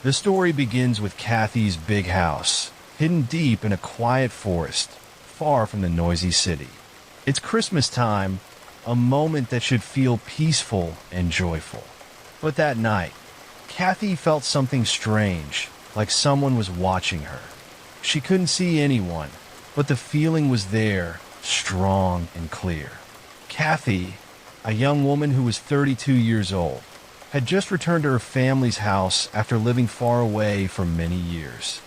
The story begins with Cathy's big house, hidden deep in a quiet forest, far from the noisy city. It's Christmas time, a moment that should feel peaceful and joyful. But that night, Cathy felt something strange, like someone was watching her. She couldn't see anyone, but the feeling was there, strong and clear. Cathy, a young woman who was 32 years old, had just returned to her family's house after living far away for many years.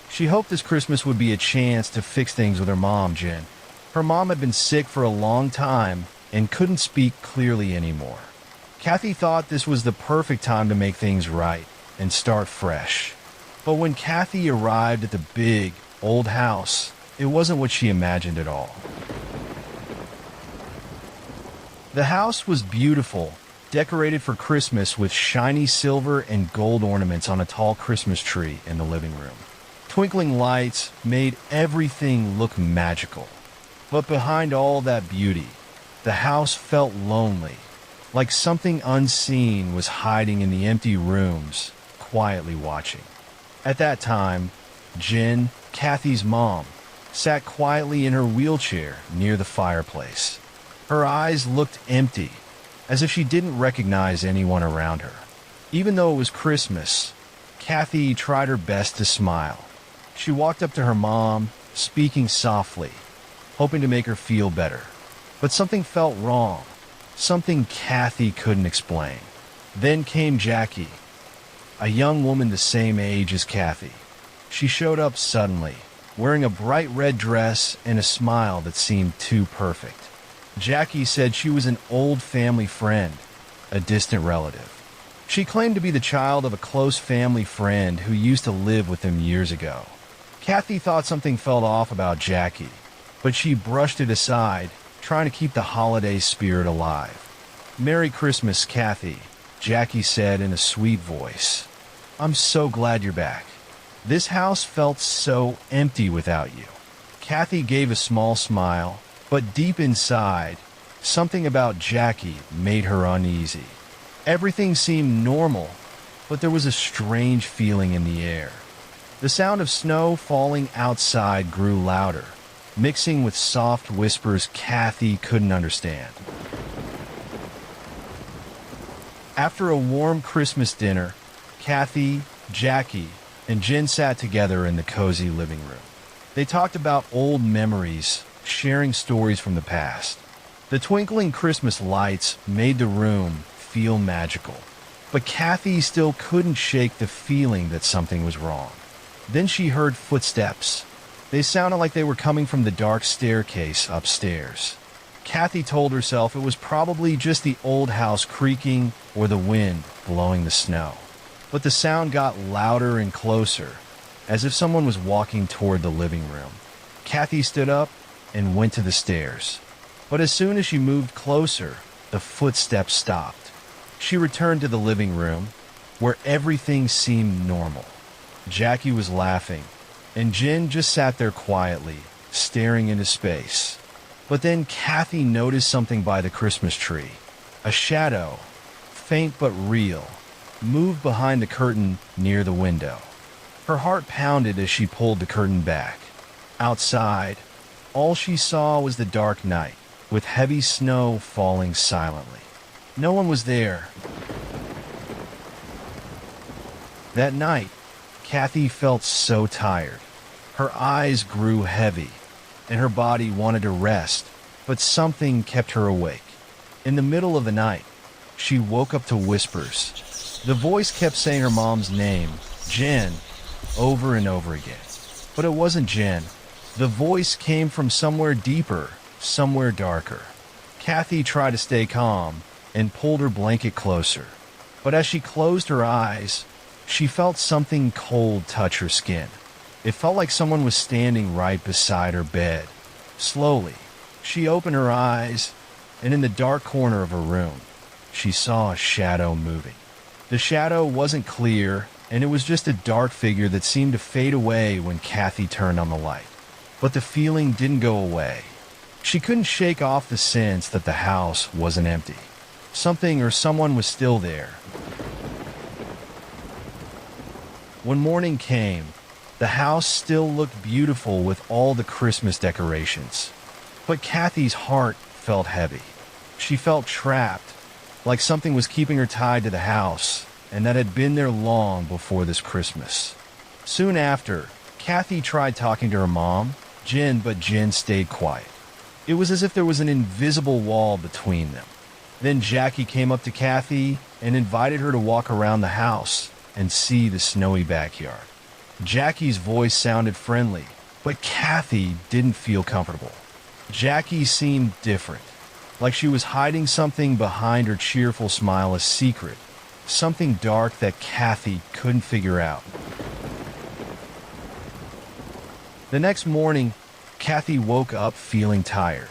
She hoped this Christmas would be a chance to fix things with her mom, Jen. Her mom had been sick for a long time and couldn't speak clearly anymore. Cathy thought this was the perfect time to make things right and start fresh. But when Cathy arrived at the big, old house, it wasn't what she imagined at all. The house was beautiful, decorated for Christmas with shiny silver and gold ornaments on a tall Christmas tree in the living room. Twinkling lights made everything look magical. But behind all that beauty, the house felt lonely, like something unseen was hiding in the empty rooms, quietly watching. At that time, Jen, Cathy's mom, sat quietly in her wheelchair near the fireplace. Her eyes looked empty, as if she didn't recognize anyone around her. Even though it was Christmas, Cathy tried her best to smile. She walked up to her mom, speaking softly, hoping to make her feel better. But something felt wrong, something Cathy couldn't explain. Then came Jacky, a young woman the same age as Cathy. She showed up suddenly, wearing a bright red dress and a smile that seemed too perfect. Jacky said she was an old family friend, a distant relative. She claimed to be the child of a close family friend who used to live with them years ago. Cathy thought something felt off about Jacky, but she brushed it aside, trying to keep the holiday spirit alive. "Merry Christmas, Cathy," Jacky said in a sweet voice. "I'm so glad you're back. This house felt so empty without you." Cathy gave a small smile, but deep inside, something about Jacky made her uneasy. Everything seemed normal, but there was a strange feeling in the air. The sound of snow falling outside grew louder, mixing with soft whispers Cathy couldn't understand. After a warm Christmas dinner, Cathy, Jacky, and Jen sat together in the cozy living room. They talked about old memories, sharing stories from the past. The twinkling Christmas lights made the room feel magical, but Cathy still couldn't shake the feeling that something was wrong. Then she heard footsteps. They sounded like they were coming from the dark staircase upstairs. Cathy told herself it was probably just the old house creaking or the wind blowing the snow. But the sound got louder and closer, as if someone was walking toward the living room. Cathy stood up and went to the stairs. But as soon as she moved closer, the footsteps stopped. She returned to the living room, where everything seemed normal. Jacky was laughing, and Jen just sat there quietly, staring into space. But then Cathy noticed something by the Christmas tree. A shadow, faint but real, moved behind the curtain near the window. Her heart pounded as she pulled the curtain back. Outside, all she saw was the dark night, with heavy snow falling silently. No one was there. That night, Cathy felt so tired. Her eyes grew heavy, and her body wanted to rest, but something kept her awake. In the middle of the night, she woke up to whispers. The voice kept saying her mom's name, Jen, over and over again. But it wasn't Jen. The voice came from somewhere deeper, somewhere darker. Cathy tried to stay calm and pulled her blanket closer. But as she closed her eyes, she felt something cold touch her skin. It felt like someone was standing right beside her bed. Slowly, she opened her eyes, and in the dark corner of her room, she saw a shadow moving. The shadow wasn't clear, and it was just a dark figure that seemed to fade away when Cathy turned on the light. But the feeling didn't go away. She couldn't shake off the sense that the house wasn't empty. Something or someone was still there. When morning came, the house still looked beautiful with all the Christmas decorations. But Cathy's heart felt heavy. She felt trapped, like something was keeping her tied to the house, and that had been there long before this Christmas. Soon after, Cathy tried talking to her mom, Jen, but Jen stayed quiet. It was as if there was an invisible wall between them. Then Jacky came up to Cathy and invited her to walk around the house and see the snowy backyard. Jacky's voice sounded friendly, but Cathy didn't feel comfortable. Jacky seemed different, like she was hiding something behind her cheerful smile, a secret, something dark that Cathy couldn't figure out. The next morning, Cathy woke up feeling tired.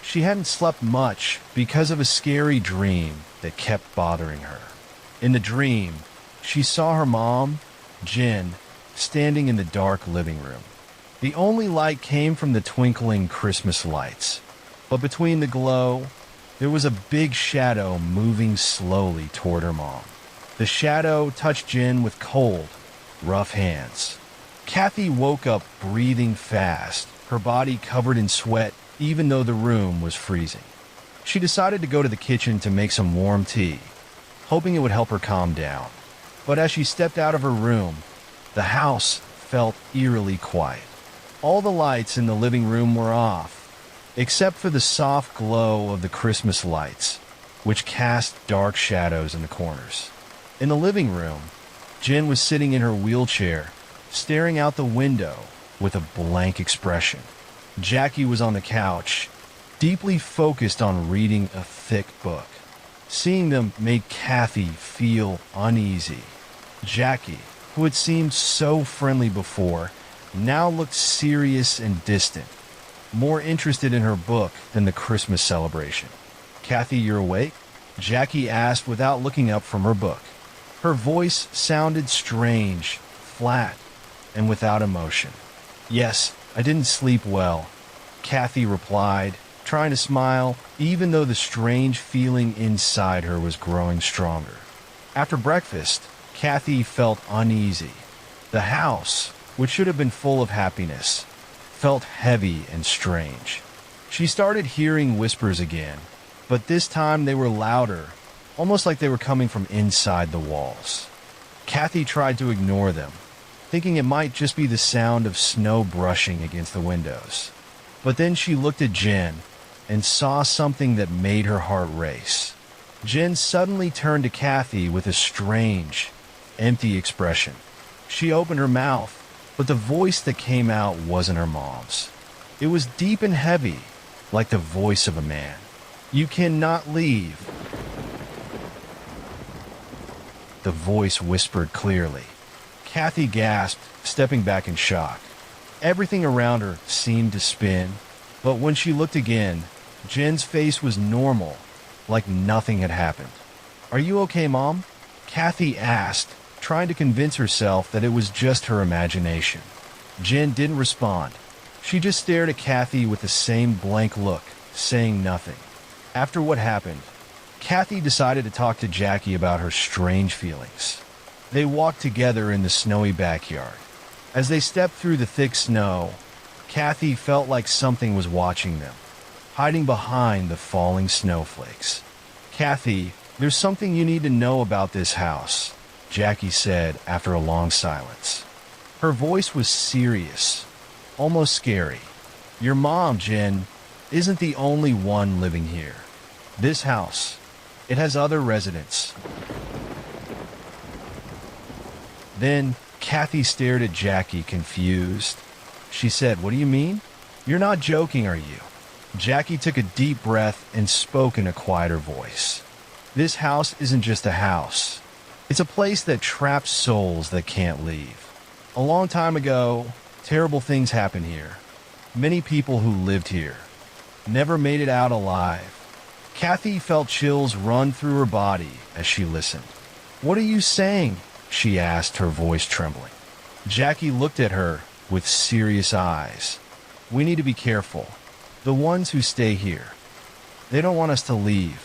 She hadn't slept much because of a scary dream that kept bothering her. In the dream, she saw her mom, Jen, standing in the dark living room. The only light came from the twinkling Christmas lights, but between the glow, there was a big shadow moving slowly toward her mom. The shadow touched Jen with cold, rough hands. Cathy woke up breathing fast, her body covered in sweat, even though the room was freezing. She decided to go to the kitchen to make some warm tea, hoping it would help her calm down. But as she stepped out of her room, the house felt eerily quiet. All the lights in the living room were off, except for the soft glow of the Christmas lights, which cast dark shadows in the corners. In the living room, Jen was sitting in her wheelchair, staring out the window with a blank expression. Jacky was on the couch, deeply focused on reading a thick book. Seeing them made Cathy feel uneasy. Jacky, who had seemed so friendly before, now looked serious and distant, more interested in her book than the Christmas celebration. "Cathy, you're awake?" Jacky asked without looking up from her book. Her voice sounded strange, flat, and without emotion. "Yes, I didn't sleep well," Cathy replied, trying to smile, even though the strange feeling inside her was growing stronger. After breakfast, Cathy felt uneasy. The house, which should have been full of happiness, felt heavy and strange. She started hearing whispers again, but this time they were louder, almost like they were coming from inside the walls. Cathy tried to ignore them, thinking it might just be the sound of snow brushing against the windows. But then she looked at Jen and saw something that made her heart race. Jen suddenly turned to Cathy with a strange, empty expression. She opened her mouth, but the voice that came out wasn't her mom's. It was deep and heavy, like the voice of a man. "You cannot leave," the voice whispered clearly. Cathy gasped, stepping back in shock. Everything around her seemed to spin, but when she looked again, Jen's face was normal, like nothing had happened. "Are you okay, Mom?" Cathy asked, trying to convince herself that it was just her imagination. Jen didn't respond. She just stared at Cathy with the same blank look, saying nothing. After what happened, Cathy decided to talk to Jacky about her strange feelings. They walked together in the snowy backyard. As they stepped through the thick snow, Cathy felt like something was watching them, hiding behind the falling snowflakes. "Cathy, there's something you need to know about this house," Jacky said after a long silence. Her voice was serious, almost scary. "Your mom, Jen, isn't the only one living here. This house, it has other residents." Then Cathy stared at Jacky, confused. She said, "What do you mean? You're not joking, are you?" Jacky took a deep breath and spoke in a quieter voice. "This house isn't just a house. It's a place that traps souls that can't leave. A long time ago, terrible things happened here. Many people who lived here never made it out alive." Cathy felt chills run through her body as she listened. "What are you saying?" she asked, her voice trembling. Jacky looked at her with serious eyes. "We need to be careful. The ones who stay here, they don't want us to leave."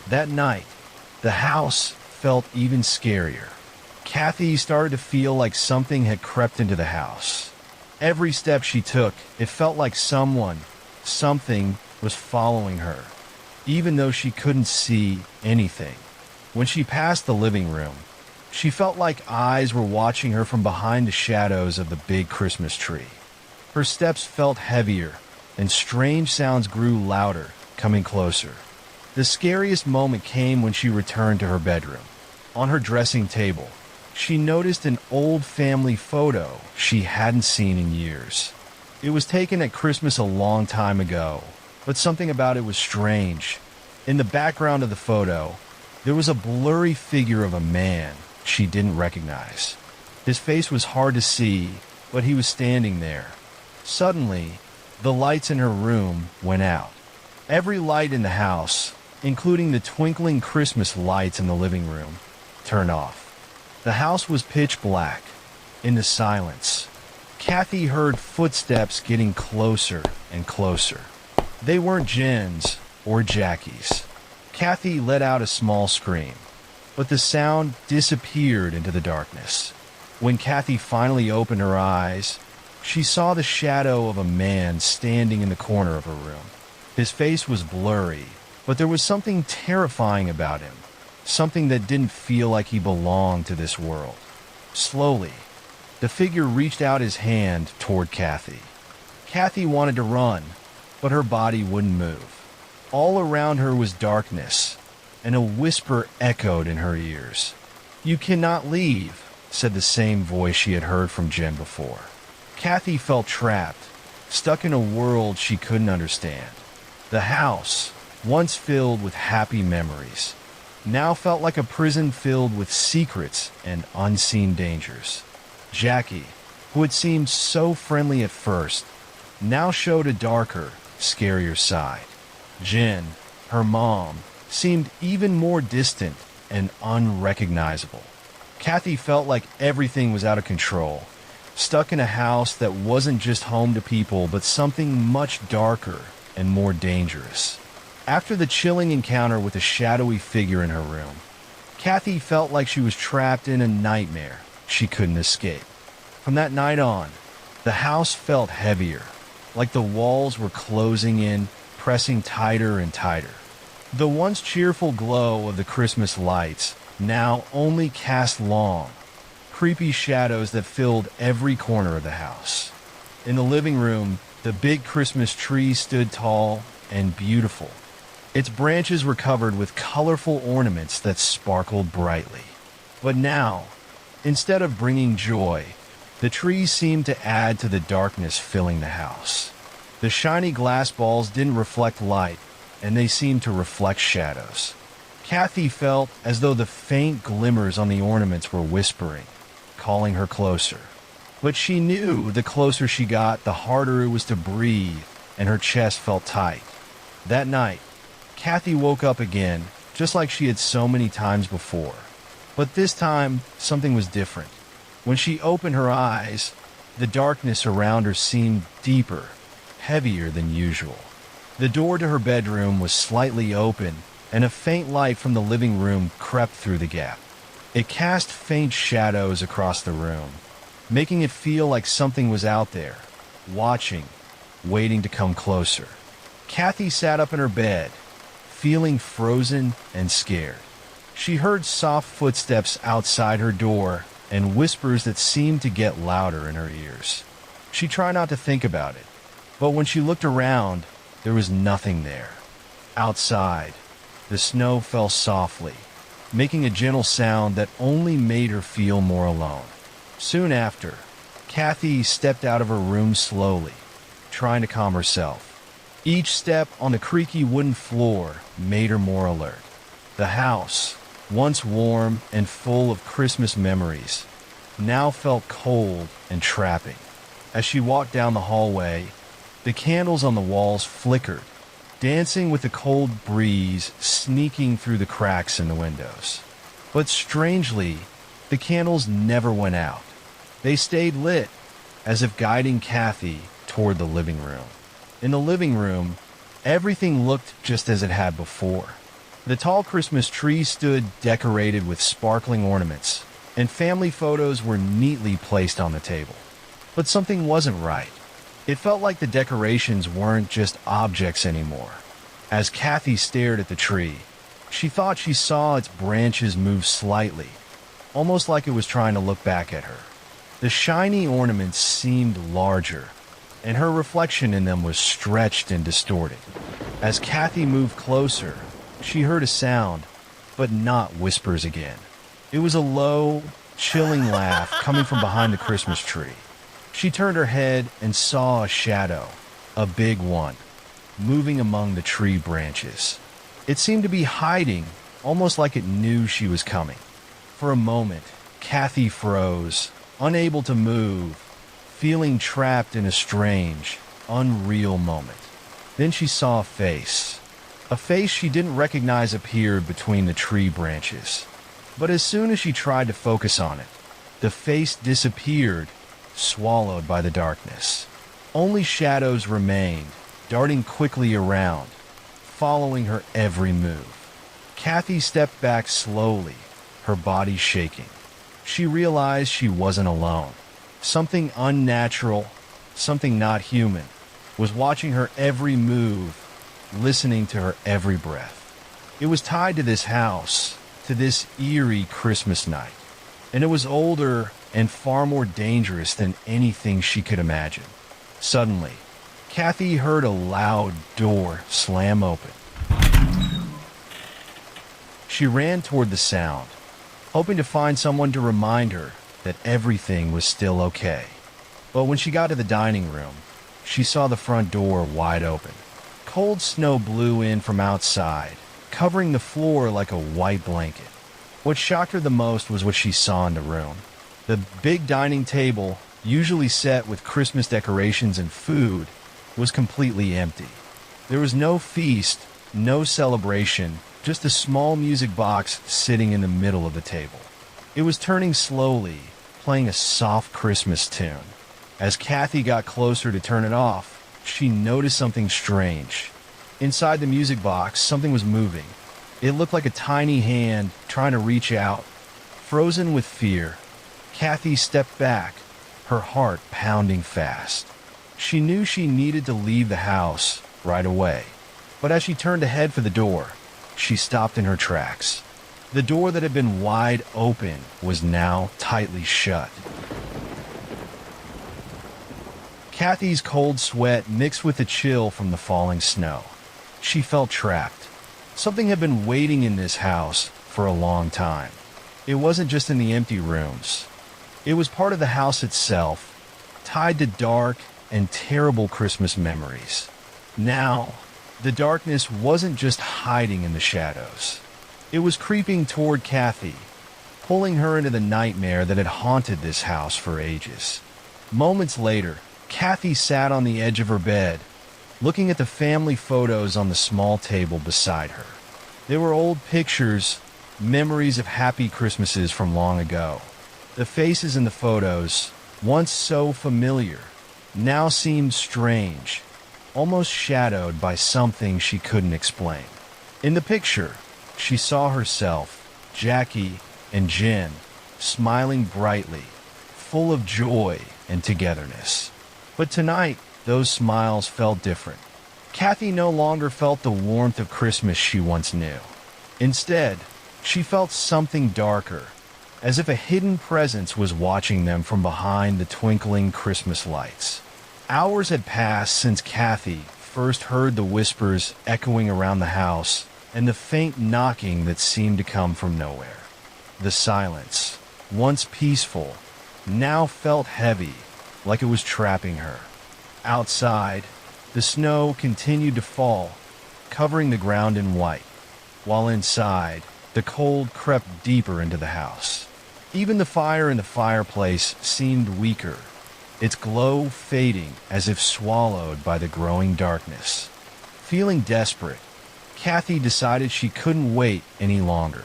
That night, the house felt even scarier. Cathy started to feel like something had crept into the house. Every step she took, it felt like something was following her, even though she couldn't see anything. When she passed the living room, she felt like eyes were watching her from behind the shadows of the big Christmas tree. Her steps felt heavier, and strange sounds grew louder, coming closer. The scariest moment came when she returned to her bedroom. On her dressing table, she noticed an old family photo she hadn't seen in years. It was taken at Christmas a long time ago, but something about it was strange. In the background of the photo, there was a blurry figure of a man she didn't recognize. His face was hard to see, but he was standing there. Suddenly, the lights in her room went out. Every light in the house, including the twinkling Christmas lights in the living room, turned off. The house was pitch black. In the silence, Cathy heard footsteps getting closer and closer. They weren't Jen's or Jacky's. Cathy let out a small scream, but the sound disappeared into the darkness. When Cathy finally opened her eyes, she saw the shadow of a man standing in the corner of her room. His face was blurry, but there was something terrifying about him, something that didn't feel like he belonged to this world. Slowly, the figure reached out his hand toward Cathy. Cathy wanted to run, but her body wouldn't move. All around her was darkness, and a whisper echoed in her ears. "You cannot leave," said the same voice she had heard from Jen before. Cathy felt trapped, stuck in a world she couldn't understand. The house, once filled with happy memories, now felt like a prison filled with secrets and unseen dangers. Jacky, who had seemed so friendly at first, now showed a darker, scarier side. Jen, her mom, seemed even more distant and unrecognizable. Cathy felt like everything was out of control, stuck in a house that wasn't just home to people but something much darker and more dangerous. After the chilling encounter with the shadowy figure in her room, Cathy felt like she was trapped in a nightmare she couldn't escape. From that night on, the house felt heavier, like the walls were closing in, pressing tighter and tighter. The once cheerful glow of the Christmas lights now only cast long, creepy shadows that filled every corner of the house. In the living room, the big Christmas tree stood tall and beautiful. Its branches were covered with colorful ornaments that sparkled brightly. But now, instead of bringing joy, the trees seemed to add to the darkness filling the house. The shiny glass balls didn't reflect light, and they seemed to reflect shadows. Cathy felt as though the faint glimmers on the ornaments were whispering, calling her closer. But she knew the closer she got, the harder it was to breathe, and her chest felt tight. That night, Cathy woke up again, just like she had so many times before. But this time, something was different. When she opened her eyes, the darkness around her seemed deeper, heavier than usual. The door to her bedroom was slightly open, and a faint light from the living room crept through the gap. It cast faint shadows across the room, making it feel like something was out there, watching, waiting to come closer. Cathy sat up in her bed, feeling frozen and scared. She heard soft footsteps outside her door and whispers that seemed to get louder in her ears. She tried not to think about it, but when she looked around, there was nothing there. Outside, the snow fell softly, making a gentle sound that only made her feel more alone. Soon after, Cathy stepped out of her room slowly, trying to calm herself. Each step on the creaky wooden floor made her more alert. The house, once warm and full of Christmas memories, now felt cold and trapping. As she walked down the hallway, the candles on the walls flickered, dancing with the cold breeze sneaking through the cracks in the windows. But strangely, the candles never went out. They stayed lit, as if guiding Cathy toward the living room. In the living room, everything looked just as it had before. The tall Christmas tree stood decorated with sparkling ornaments, and family photos were neatly placed on the table. But something wasn't right. It felt like the decorations weren't just objects anymore. As Cathy stared at the tree, she thought she saw its branches move slightly, almost like it was trying to look back at her. The shiny ornaments seemed larger, and her reflection in them was stretched and distorted. As Cathy moved closer, she heard a sound, but not whispers again. It was a low, chilling laugh coming from behind the Christmas tree. She turned her head and saw a shadow, a big one, moving among the tree branches. It seemed to be hiding, almost like it knew she was coming. For a moment, Cathy froze, unable to move, feeling trapped in a strange, unreal moment. Then she saw a face. A face she didn't recognize appeared between the tree branches. But as soon as she tried to focus on it, the face disappeared, swallowed by the darkness. Only shadows remained, darting quickly around, following her every move. Cathy stepped back slowly, her body shaking. She realized she wasn't alone. Something unnatural, something not human, was watching her every move, listening to her every breath. It was tied to this house, to this eerie Christmas night, and it was older and far more dangerous than anything she could imagine. Suddenly, Cathy heard a loud door slam open. She ran toward the sound, hoping to find someone to remind her that everything was still okay. But when she got to the dining room, she saw the front door wide open. Cold snow blew in from outside, covering the floor like a white blanket. What shocked her the most was what she saw in the room. The big dining table, usually set with Christmas decorations and food, was completely empty. There was no feast, no celebration, just a small music box sitting in the middle of the table. It was turning slowly, playing a soft Christmas tune. As Cathy got closer to turn it off, she noticed something strange. Inside the music box, something was moving. It looked like a tiny hand trying to reach out. Frozen with fear, Cathy stepped back, her heart pounding fast. She knew she needed to leave the house right away. But as she turned to head for the door, she stopped in her tracks. The door that had been wide open was now tightly shut. Cathy's cold sweat mixed with the chill from the falling snow. She felt trapped. Something had been waiting in this house for a long time. It wasn't just in the empty rooms. It was part of the house itself, tied to dark and terrible Christmas memories. Now, the darkness wasn't just hiding in the shadows. It was creeping toward Cathy, pulling her into the nightmare that had haunted this house for ages. Moments later, Cathy sat on the edge of her bed, looking at the family photos on the small table beside her. There were old pictures, memories of happy Christmases from long ago. The faces in the photos, once so familiar, now seemed strange, almost shadowed by something she couldn't explain. In the picture, she saw herself, Jacky, and Jen, smiling brightly, full of joy and togetherness. But tonight, those smiles felt different. Cathy no longer felt the warmth of Christmas she once knew. Instead, she felt something darker, as if a hidden presence was watching them from behind the twinkling Christmas lights. Hours had passed since Cathy first heard the whispers echoing around the house and the faint knocking that seemed to come from nowhere. The silence, once peaceful, now felt heavy, like it was trapping her. Outside, the snow continued to fall, covering the ground in white, while inside, the cold crept deeper into the house. Even the fire in the fireplace seemed weaker, its glow fading as if swallowed by the growing darkness. Feeling desperate, Cathy decided she couldn't wait any longer.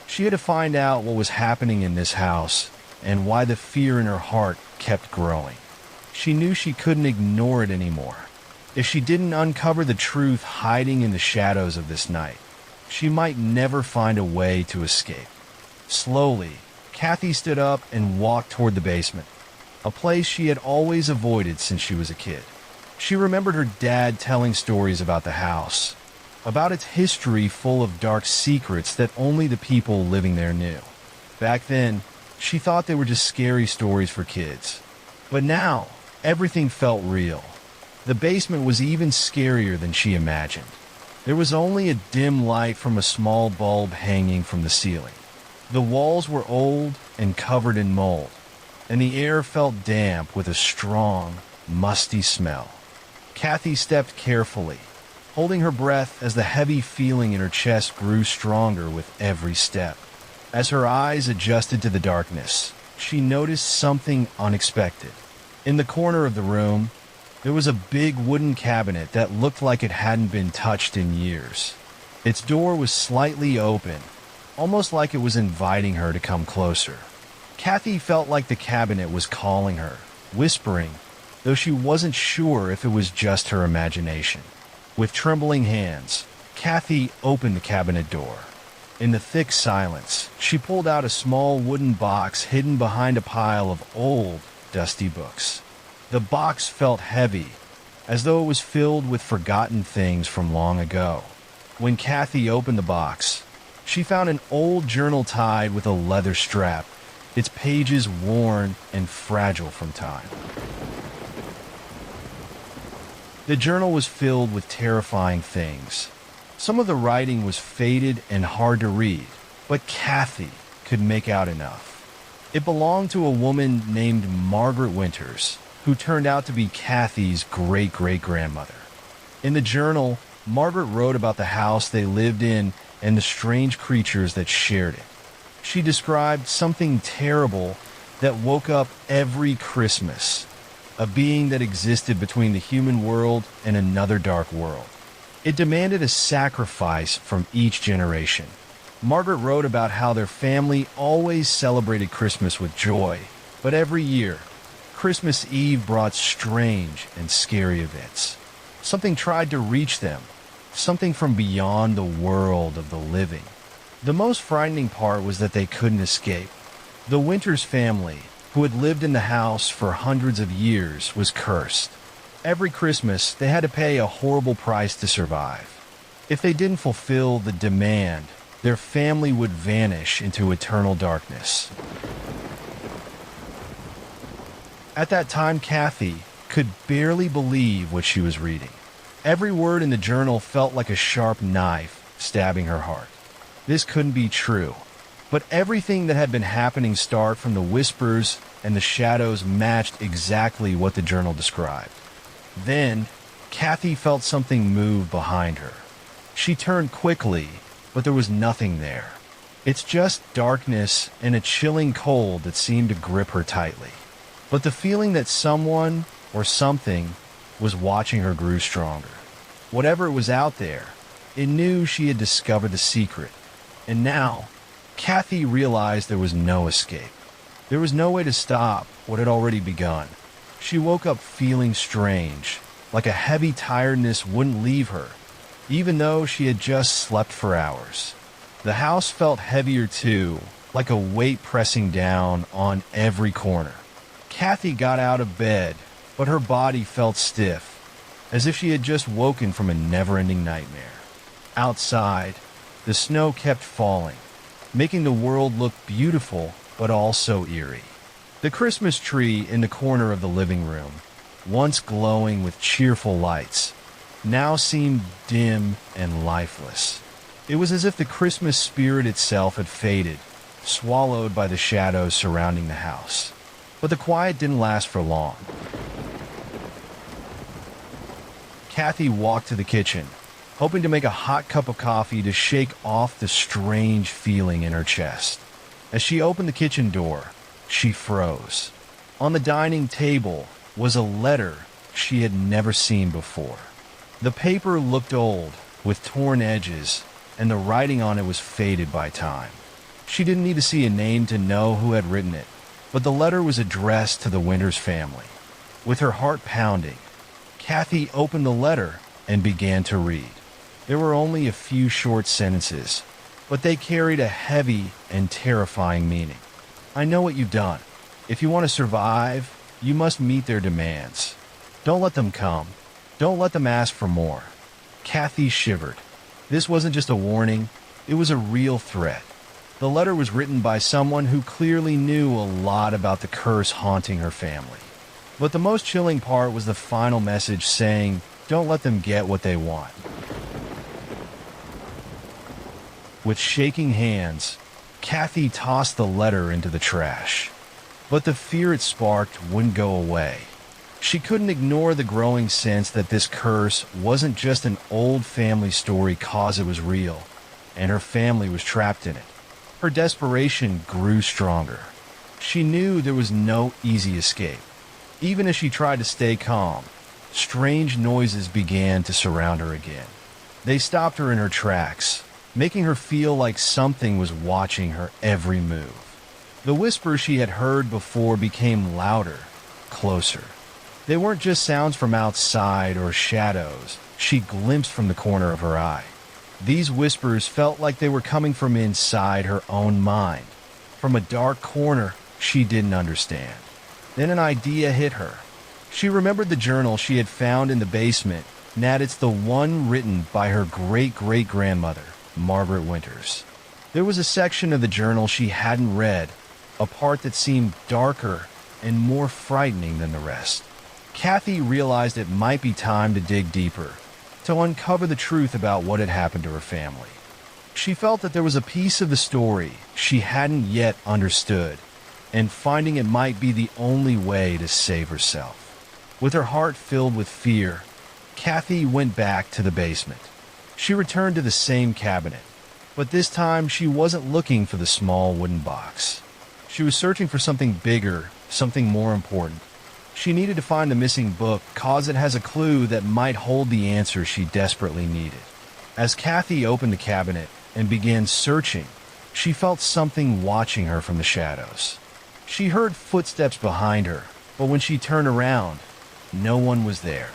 She had to find out what was happening in this house and why the fear in her heart kept growing. She knew she couldn't ignore it anymore. If she didn't uncover the truth hiding in the shadows of this night, she might never find a way to escape. Slowly, Cathy stood up and walked toward the basement, a place she had always avoided since she was a kid. She remembered her dad telling stories about the house, about its history full of dark secrets that only the people living there knew. Back then, she thought they were just scary stories for kids. But now, everything felt real. The basement was even scarier than she imagined. There was only a dim light from a small bulb hanging from the ceiling. The walls were old and covered in mold, and the air felt damp with a strong, musty smell. Cathy stepped carefully, holding her breath as the heavy feeling in her chest grew stronger with every step. As her eyes adjusted to the darkness, she noticed something unexpected. In the corner of the room, there was a big wooden cabinet that looked like it hadn't been touched in years. Its door was slightly open, almost like it was inviting her to come closer. Cathy felt like the cabinet was calling her, whispering, though she wasn't sure if it was just her imagination. With trembling hands, Cathy opened the cabinet door. In the thick silence, she pulled out a small wooden box hidden behind a pile of old, dusty books. The box felt heavy, as though it was filled with forgotten things from long ago. When Cathy opened the box, she found an old journal tied with a leather strap, its pages worn and fragile from time. The journal was filled with terrifying things. Some of the writing was faded and hard to read, but Cathy could make out enough. It belonged to a woman named Margaret Winters, who turned out to be Cathy's great-great-grandmother. In the journal, Margaret wrote about the house they lived in and the strange creatures that shared it. She described something terrible that woke up every Christmas, a being that existed between the human world and another dark world. It demanded a sacrifice from each generation. Margaret wrote about how their family always celebrated Christmas with joy, but every year, Christmas Eve brought strange and scary events. Something tried to reach them, something from beyond the world of the living. The most frightening part was that they couldn't escape. The Winters family, who had lived in the house for hundreds of years, was cursed. Every Christmas, they had to pay a horrible price to survive. If they didn't fulfill the demand, their family would vanish into eternal darkness. At that time, Cathy could barely believe what she was reading. Every word in the journal felt like a sharp knife stabbing her heart. This couldn't be true. But everything that had been happening start from the whispers and the shadows matched exactly what the journal described. Then, Cathy felt something move behind her. She turned quickly, but there was nothing there. It's just darkness and a chilling cold that seemed to grip her tightly. But the feeling that someone or something was watching her grew stronger. Whatever it was out there, it knew she had discovered the secret. And now, Cathy realized there was no escape. There was no way to stop what had already begun. She woke up feeling strange, like a heavy tiredness wouldn't leave her, even though she had just slept for hours. The house felt heavier too, like a weight pressing down on every corner. Cathy got out of bed, but her body felt stiff, as if she had just woken from a never-ending nightmare. Outside, the snow kept falling, making the world look beautiful but also eerie. The Christmas tree in the corner of the living room, once glowing with cheerful lights, now seemed dim and lifeless. It was as if the Christmas spirit itself had faded, swallowed by the shadows surrounding the house. But the quiet didn't last for long. Cathy walked to the kitchen, hoping to make a hot cup of coffee to shake off the strange feeling in her chest. As she opened the kitchen door, she froze. On the dining table was a letter she had never seen before. The paper looked old, with torn edges, and the writing on it was faded by time. She didn't need to see a name to know who had written it, but the letter was addressed to the Winters family. With her heart pounding, Cathy opened the letter and began to read. There were only a few short sentences, but they carried a heavy and terrifying meaning. I know what you've done. If you want to survive, you must meet their demands. Don't let them come. Don't let them ask for more. Cathy shivered. This wasn't just a warning, it was a real threat. The letter was written by someone who clearly knew a lot about the curse haunting her family. But the most chilling part was the final message saying, don't let them get what they want. With shaking hands, Cathy tossed the letter into the trash. But the fear it sparked wouldn't go away. She couldn't ignore the growing sense that this curse wasn't just an old family story cause it was real, and her family was trapped in it. Her desperation grew stronger. She knew there was no easy escape. Even as she tried to stay calm, strange noises began to surround her again. They stopped her in her tracks, making her feel like something was watching her every move. The whispers she had heard before became louder, closer. They weren't just sounds from outside or shadows she glimpsed from the corner of her eye. These whispers felt like they were coming from inside her own mind, from a dark corner she didn't understand. Then an idea hit her. She remembered the journal she had found in the basement, and that it's the one written by her great-great-grandmother, Margaret Winters. There was a section of the journal she hadn't read, a part that seemed darker and more frightening than the rest. Cathy realized it might be time to dig deeper, to uncover the truth about what had happened to her family. She felt that there was a piece of the story she hadn't yet understood, and finding it might be the only way to save herself. With her heart filled with fear, Cathy went back to the basement. She returned to the same cabinet, but this time she wasn't looking for the small wooden box. She was searching for something bigger, something more important. She needed to find the missing book, cause it has a clue that might hold the answer she desperately needed. As Cathy opened the cabinet and began searching, she felt something watching her from the shadows. She heard footsteps behind her, but when she turned around, no one was there.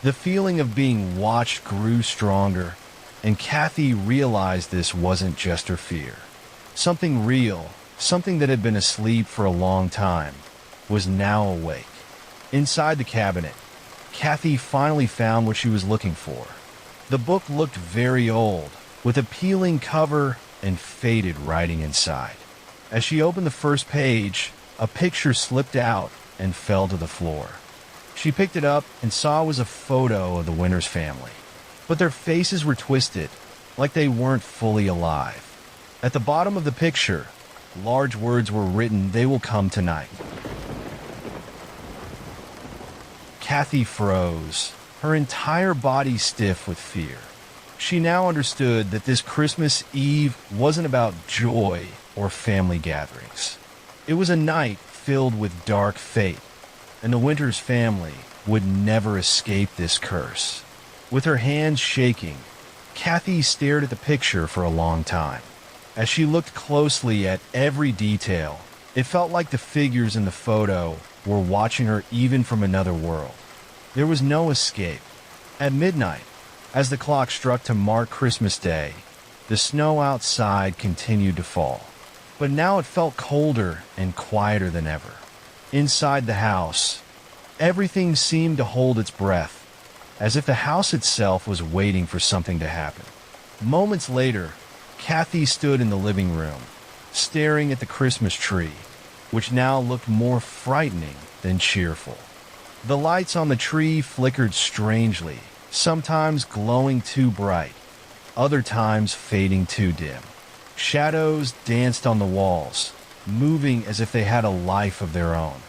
The feeling of being watched grew stronger, and Cathy realized this wasn't just her fear. Something real, something that had been asleep for a long time, was now awake. Inside the cabinet, Cathy finally found what she was looking for. The book looked very old, with a peeling cover and faded writing inside. As she opened the first page, a picture slipped out and fell to the floor. She picked it up and saw it was a photo of the Winters family, but their faces were twisted, like they weren't fully alive. At the bottom of the picture, large words were written, "They will come tonight." Cathy froze, her entire body stiff with fear. She now understood that this Christmas Eve wasn't about joy or family gatherings. It was a night filled with dark fate, and the Winters family would never escape this curse. With her hands shaking, Cathy stared at the picture for a long time. As she looked closely at every detail, it felt like the figures in the photo were watching her even from another world. There was no escape. At midnight, as the clock struck to mark Christmas Day, the snow outside continued to fall. But now it felt colder and quieter than ever. Inside the house, everything seemed to hold its breath, as if the house itself was waiting for something to happen. Moments later, Cathy stood in the living room, staring at the Christmas tree, which now looked more frightening than cheerful. The lights on the tree flickered strangely, sometimes glowing too bright, other times fading too dim. Shadows danced on the walls, moving as if they had a life of their own.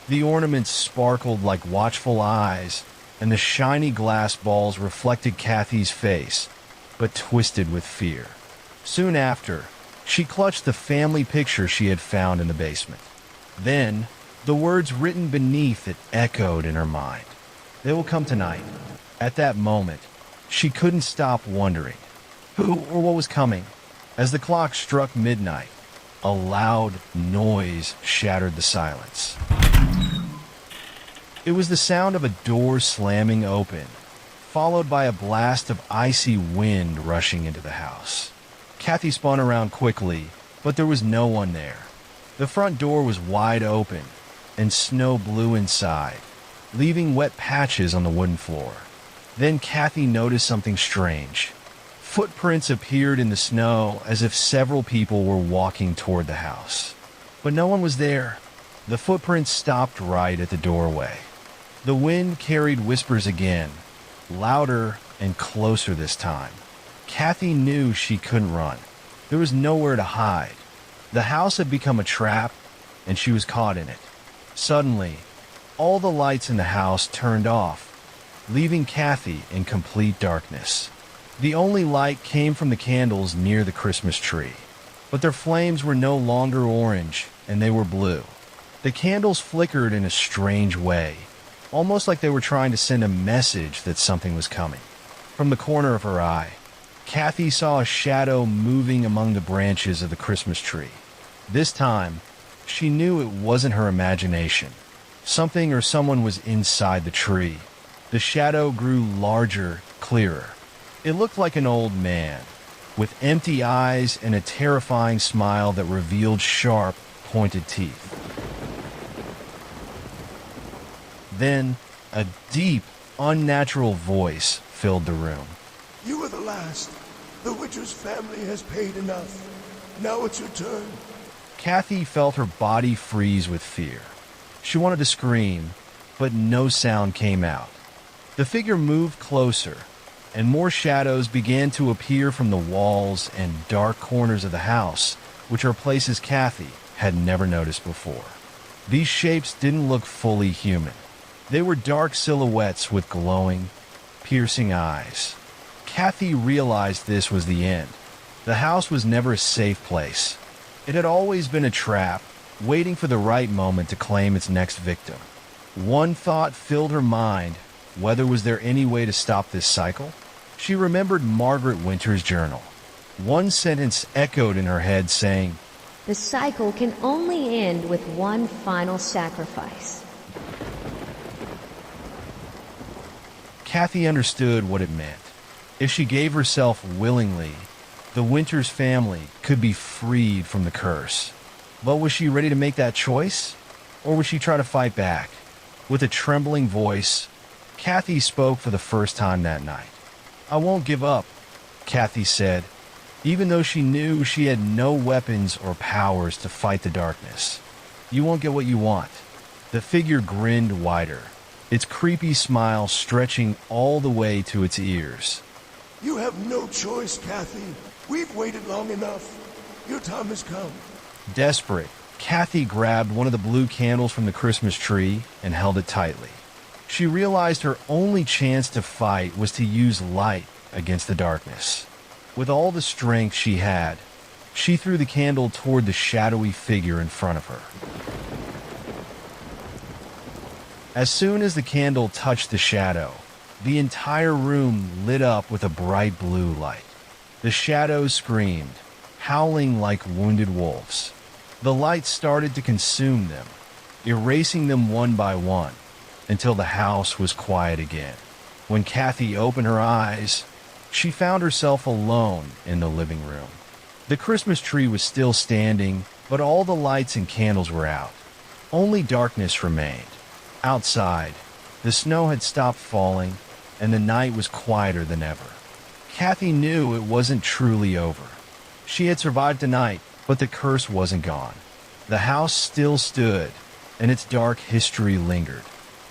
The ornaments sparkled like watchful eyes, and the shiny glass balls reflected Cathy's face, but twisted with fear. Soon after, she clutched the family picture she had found in the basement. Then, the words written beneath it echoed in her mind. "They will come tonight." At that moment, she couldn't stop wondering who or what was coming. As the clock struck midnight, a loud noise shattered the silence. It was the sound of a door slamming open, followed by a blast of icy wind rushing into the house. Cathy spun around quickly, but there was no one there. The front door was wide open, and snow blew inside, leaving wet patches on the wooden floor. Then Cathy noticed something strange. Footprints appeared in the snow as if several people were walking toward the house. But no one was there. The footprints stopped right at the doorway. The wind carried whispers again, louder and closer this time. Cathy knew she couldn't run. There was nowhere to hide. The house had become a trap, and she was caught in it. Suddenly, all the lights in the house turned off, leaving Cathy in complete darkness. The only light came from the candles near the Christmas tree, but their flames were no longer orange, and they were blue. The candles flickered in a strange way, almost like they were trying to send a message that something was coming. From the corner of her eye, Cathy saw a shadow moving among the branches of the Christmas tree. This time, she knew it wasn't her imagination. Something or someone was inside the tree. The shadow grew larger, clearer. It looked like an old man, with empty eyes and a terrifying smile that revealed sharp, pointed teeth. Then, a deep, unnatural voice filled the room. You are the last. The Witcher's family has paid enough. Now it's your turn. Cathy felt her body freeze with fear. She wanted to scream, but no sound came out. The figure moved closer, and more shadows began to appear from the walls and dark corners of the house, which are places Cathy had never noticed before. These shapes didn't look fully human. They were dark silhouettes with glowing, piercing eyes. Cathy realized this was the end. The house was never a safe place. It had always been a trap, waiting for the right moment to claim its next victim. One thought filled her mind: whether was there any way to stop this cycle? She remembered Margaret Winter's journal. One sentence echoed in her head saying, "The cycle can only end with one final sacrifice." Cathy understood what it meant. If she gave herself willingly, the Winters family could be freed from the curse. But was she ready to make that choice? Or would she try to fight back? With a trembling voice, Cathy spoke for the first time that night. "I won't give up," Cathy said, even though she knew she had no weapons or powers to fight the darkness. "You won't get what you want." The figure grinned wider, its creepy smile stretching all the way to its ears. You have no choice, Cathy. We've waited long enough. Your time has come. Desperate, Cathy grabbed one of the blue candles from the Christmas tree and held it tightly. She realized her only chance to fight was to use light against the darkness. With all the strength she had, she threw the candle toward the shadowy figure in front of her. As soon as the candle touched the shadow, the entire room lit up with a bright blue light. The shadows screamed, howling like wounded wolves. The light started to consume them, erasing them one by one, until the house was quiet again. When Cathy opened her eyes, she found herself alone in the living room. The Christmas tree was still standing, but all the lights and candles were out. Only darkness remained. Outside, the snow had stopped falling, and the night was quieter than ever. Cathy knew it wasn't truly over. She had survived the night, but the curse wasn't gone. The house still stood, and its dark history lingered.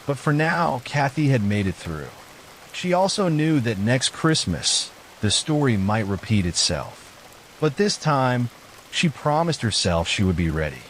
But for now, Cathy had made it through. She also knew that next Christmas, the story might repeat itself. But this time, she promised herself she would be ready.